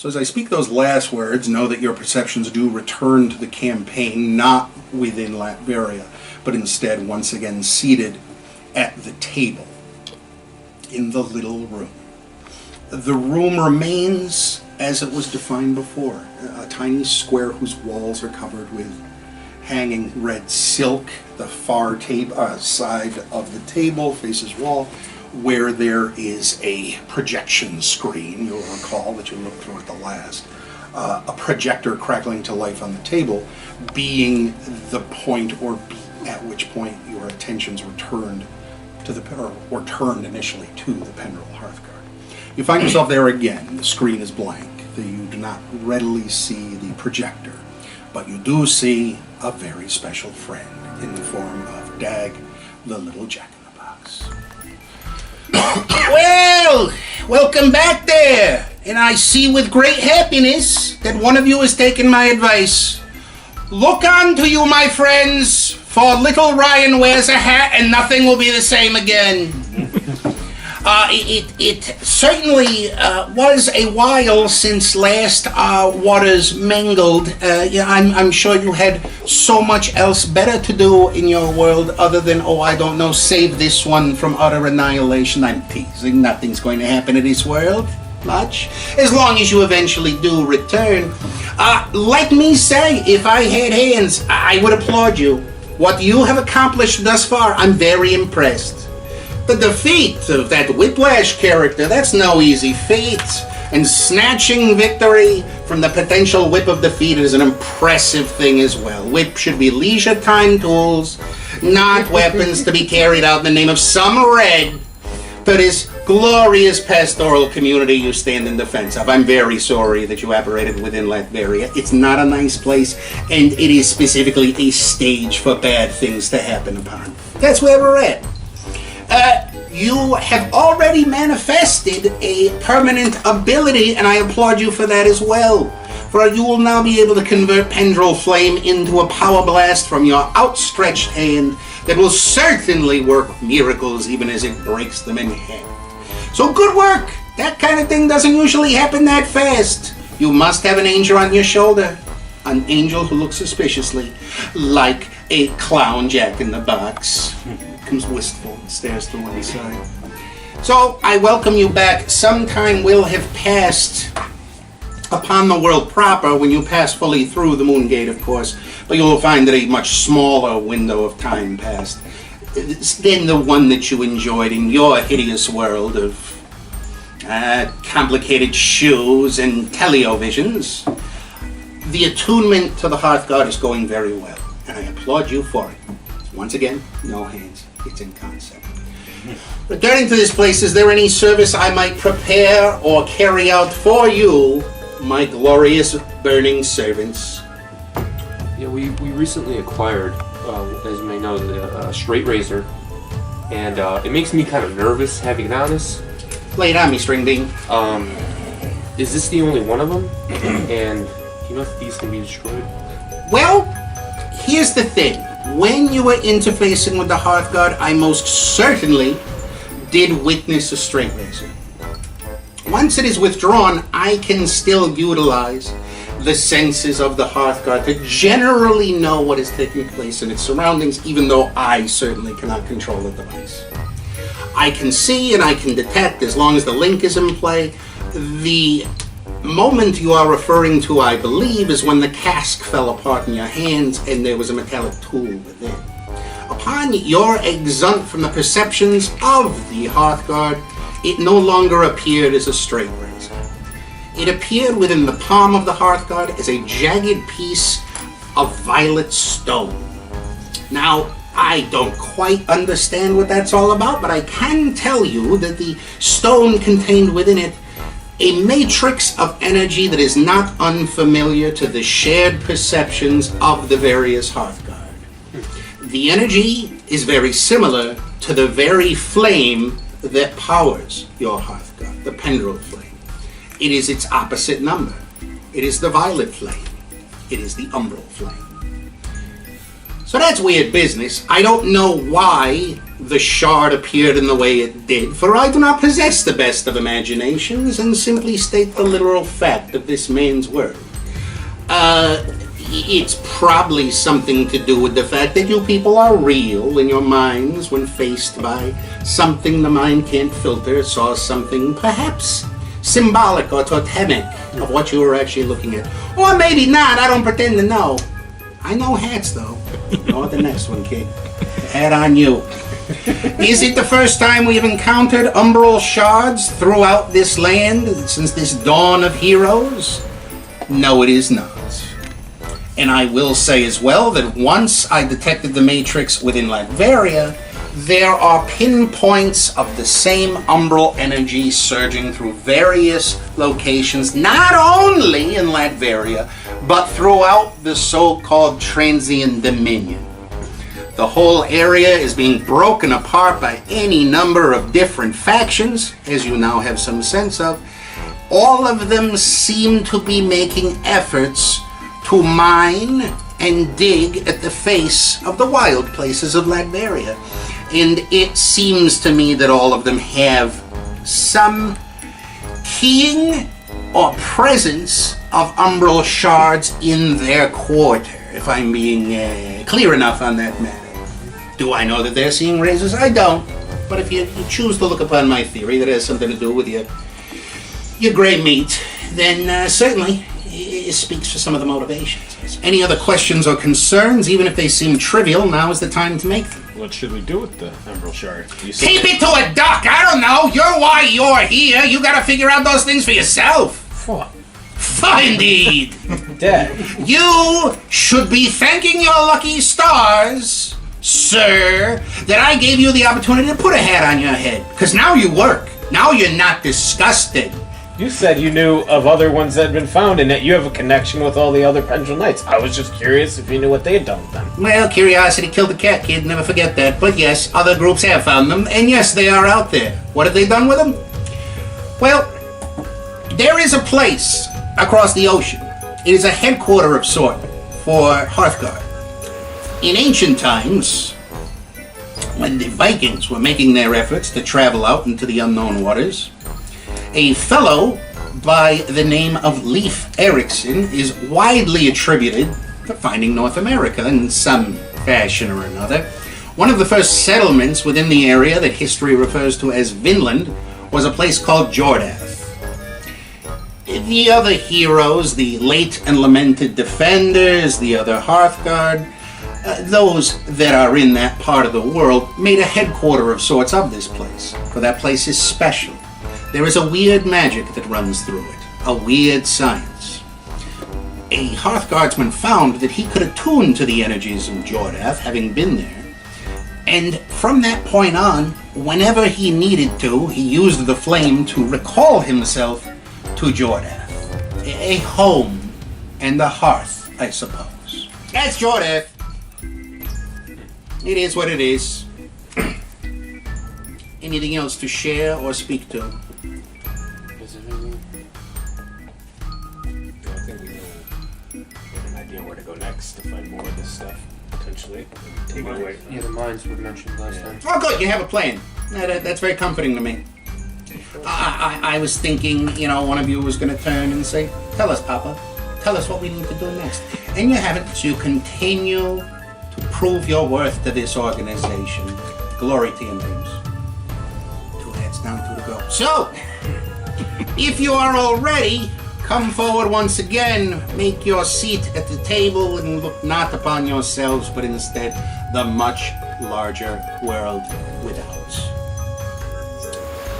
So as I speak those last words, know that your perceptions do return to the campaign, not within Latveria, but instead once again seated at the table in the little room. The room remains as it was defined before, a tiny square whose walls are covered with hanging red silk. The far side of the table faces wall, where there is a projection screen. You'll recall that you looked through at the last. A projector crackling to life on the table being the point at which point your attentions returned to or turned initially to the Pendrell Hearthguard. You find yourself there again. The screen is blank. You do not readily see the projector, but you do see a very special friend in the form of Dag, the little jack-in-the-box. Well, welcome back there, and I see with great happiness that one of you has taken my advice. Look on to you, my friends, for little Ryan wears a hat and nothing will be the same again. It certainly was a while since last our waters mingled. I'm sure you had so much else better to do in your world other than, save this one from utter annihilation. I'm teasing. Nothing's going to happen in this world. Much. As long as you eventually do return. Let me say, if I had hands, I would applaud you. What you have accomplished thus far, I'm very impressed. The defeat of that Whiplash character, that's no easy feat. And snatching victory from the potential whip of defeat is an impressive thing as well. Whip should be leisure time tools, not weapons to be carried out in the name of some red to this glorious pastoral community you stand in defense of. I'm very sorry that you operated within Latveria. It's not a nice place, and it is specifically a stage for bad things to happen upon. That's where we're at. You have already manifested a permanent ability, and I applaud you for that as well. For you will now be able to convert Pendrell Flame into a power blast from your outstretched hand that will certainly work miracles even as it breaks them in half. So good work! That kind of thing doesn't usually happen that fast. You must have an angel on your shoulder. An angel who looks suspiciously like a clown jack-in-the-box. Comes wistful and stares to one side. So I welcome you back. Some time will have passed upon the world proper when you pass fully through the moon gate, of course, but you will find that a much smaller window of time passed than the one that you enjoyed in your hideous world of complicated shoes and televisions. The attunement to the Hearthguard is going very well, and I applaud you for it. Once again, no hands. It's in concept. Returning to this place, is there any service I might prepare or carry out for you, my glorious burning servants? Yeah, we recently acquired, as you may know, the straight razor, and it makes me kind of nervous having it on us. Lay it on me, String Bean. Is this the only one of them? And do you know if these can be destroyed? Well, here's the thing. When you were interfacing with the Hearthguard, I most certainly did witness a straight razor. Once it is withdrawn, I can still utilize the senses of the Hearthguard to generally know what is taking place in its surroundings, even though I certainly cannot control the device. I can see and I can detect, as long as the link is in play. The moment you are referring to, I believe, is when the cask fell apart in your hands and there was a metallic tool within. Upon your exempt from the perceptions of the Hearthguard, it no longer appeared as a straight razor. It appeared within the palm of the Hearthguard as a jagged piece of violet stone. Now, I don't quite understand what that's all about, but I can tell you that the stone contained within it a matrix of energy that is not unfamiliar to the shared perceptions of the various Hearthguard. The energy is very similar to the very flame that powers your Hearthguard, the Pendrell Flame. It is its opposite number. It is the violet flame. It is the umbral flame. So that's weird business. I don't know why the shard appeared in the way it did, for I do not possess the best of imaginations and simply state the literal fact of this man's word. It's probably something to do with the fact that you people are real in your minds when faced by something the mind can't filter, saw something perhaps symbolic or totemic of what you were actually looking at. Or maybe not, I don't pretend to know. I know hats, though. Know the next one, kid. Hat on you. Is it the first time we've encountered umbral shards throughout this land since this dawn of heroes? No, it is not. And I will say as well that once I detected the matrix within Latveria, there are pinpoints of the same umbral energy surging through various locations, not only in Latveria, but throughout the so-called transient dominion. The whole area is being broken apart by any number of different factions, as you now have some sense of. All of them seem to be making efforts to mine and dig at the face of the wild places of Latveria. And it seems to me that all of them have some keying or presence of umbral shards in their quarter, if I'm being clear enough on that matter. Do I know that they're seeing razors? I don't. But if you choose to look upon my theory that has something to do with your gray meat, then certainly it speaks for some of the motivations. Any other questions or concerns, even if they seem trivial, now is the time to make them. What should we do with the emerald shard? Keep it to a duck! I don't know! You're why you're here! You gotta figure out those things for yourself! What? Indeed! Dad. You should be thanking your lucky stars, sir, that I gave you the opportunity to put a hat on your head. Because now you work. Now you're not disgusted. You said you knew of other ones that had been found and that you have a connection with all the other Pendulum Knights. I was just curious if you knew what they had done with them. Well, curiosity killed the cat, kid. Never forget that. But yes, other groups have found them. And yes, they are out there. What have they done with them? Well, there is a place across the ocean. It is a headquarter of sort for Hearthguard. In ancient times, when the Vikings were making their efforts to travel out into the unknown waters, a fellow by the name of Leif Erikson is widely attributed to finding North America in some fashion or another. One of the first settlements within the area that history refers to as Vinland was a place called Jordath. The other heroes, the late and lamented defenders, the other Hearthguard, those that are in that part of the world made a headquarter of sorts of this place, for that place is special. There is a weird magic that runs through it, a weird science. A Hearthguardsman found that he could attune to the energies of Jordath, having been there, and from that point on, whenever he needed to, he used the flame to recall himself to Jordath. A home and a hearth, I suppose. That's Jordath. It is what it is. Anything else to share or speak to? Is it anything? I think we have an idea where to go next to find more of this stuff, potentially. Take it away. Yeah, the mines were mentioned last time. Oh, good, you have a plan. That's very comforting to me. I was thinking, one of you was going to turn and say, "Tell us, Papa. Tell us what we need to do next." And you haven't. So you continue to prove your worth to this organization. Glory to your names. 2 heads down, 2 to go. So, if you are all ready, come forward once again. Make your seat at the table and look not upon yourselves, but instead the much larger world without.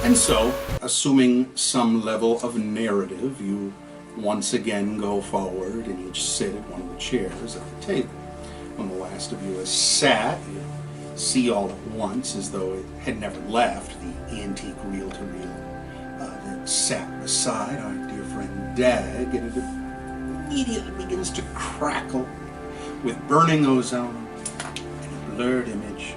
And so, assuming some level of narrative, you once again go forward and each sit at one of the chairs at the table. When the last of you has sat, you see all at once, as though it had never left, the antique reel-to-reel that sat beside our dear friend Dag, and it immediately begins to crackle with burning ozone and a blurred image